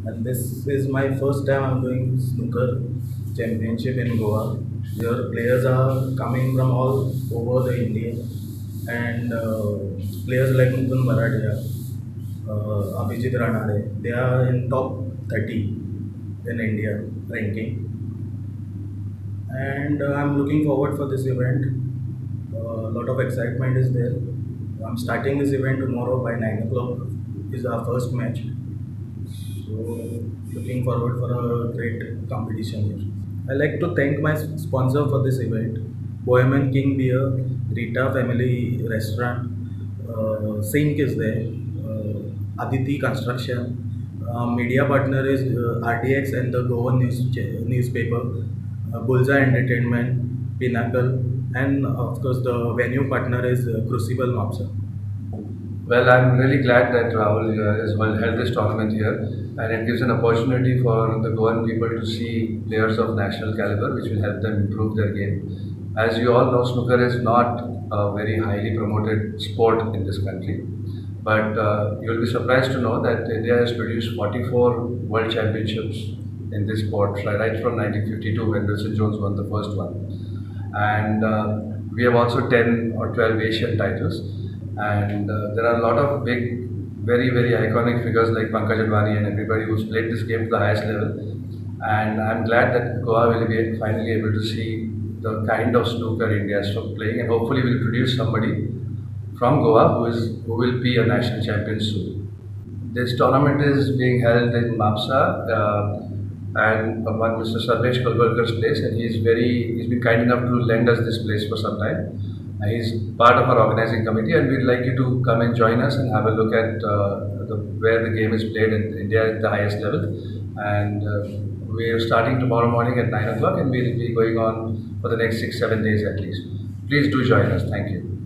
and this is my first time I'm doing snooker championship in Goa. Your players are coming from all over the India, and players like Mukund Baradia, Abhijit Ranade, they are in top 30 in India ranking, and I'm looking forward for this event. A lot of excitement is there. I'm starting this event tomorrow by 9 o'clock. Is our first match. So looking forward for a great competition here. I like to thank my sponsor for this event, Bohemian King Beer, Rita Family Restaurant, Sink is there, Aditi Construction. Media partner is RDX and the Goan newspaper, Bullseye Entertainment, Pinnacle, and of course the venue partner is Crucible Mopsa. Well, I'm really glad that Rahul has held this tournament here, and it gives an opportunity for the Goan people to see players of national caliber, which will help them improve their game. As you all know, snooker is not a very highly promoted sport in this country, but you'll be surprised to know that India has produced 44 world championships in this sport, right from 1952 when Wilson Jones won the first one, and we have also 10 or 12 Asian titles, and there are a lot of big, very iconic figures like Pankaj Advani and everybody who's played this game to the highest level, and I'm glad that Goa will be finally able to see the kind of snooker India is playing, and hopefully will produce somebody from Goa who will be a national champion soon. This tournament is being held in Mapsa and one Mr. Sarvesh Kalwalkar's place, and he's been kind enough to lend us this place for some time. He's part of our organizing committee, and we'd like you to come and join us and have a look at where the game is played in India at the highest level. And we are starting tomorrow morning at 9 o'clock, and we'll be going on for the next 6-7 days at least. Please do join us. Thank you.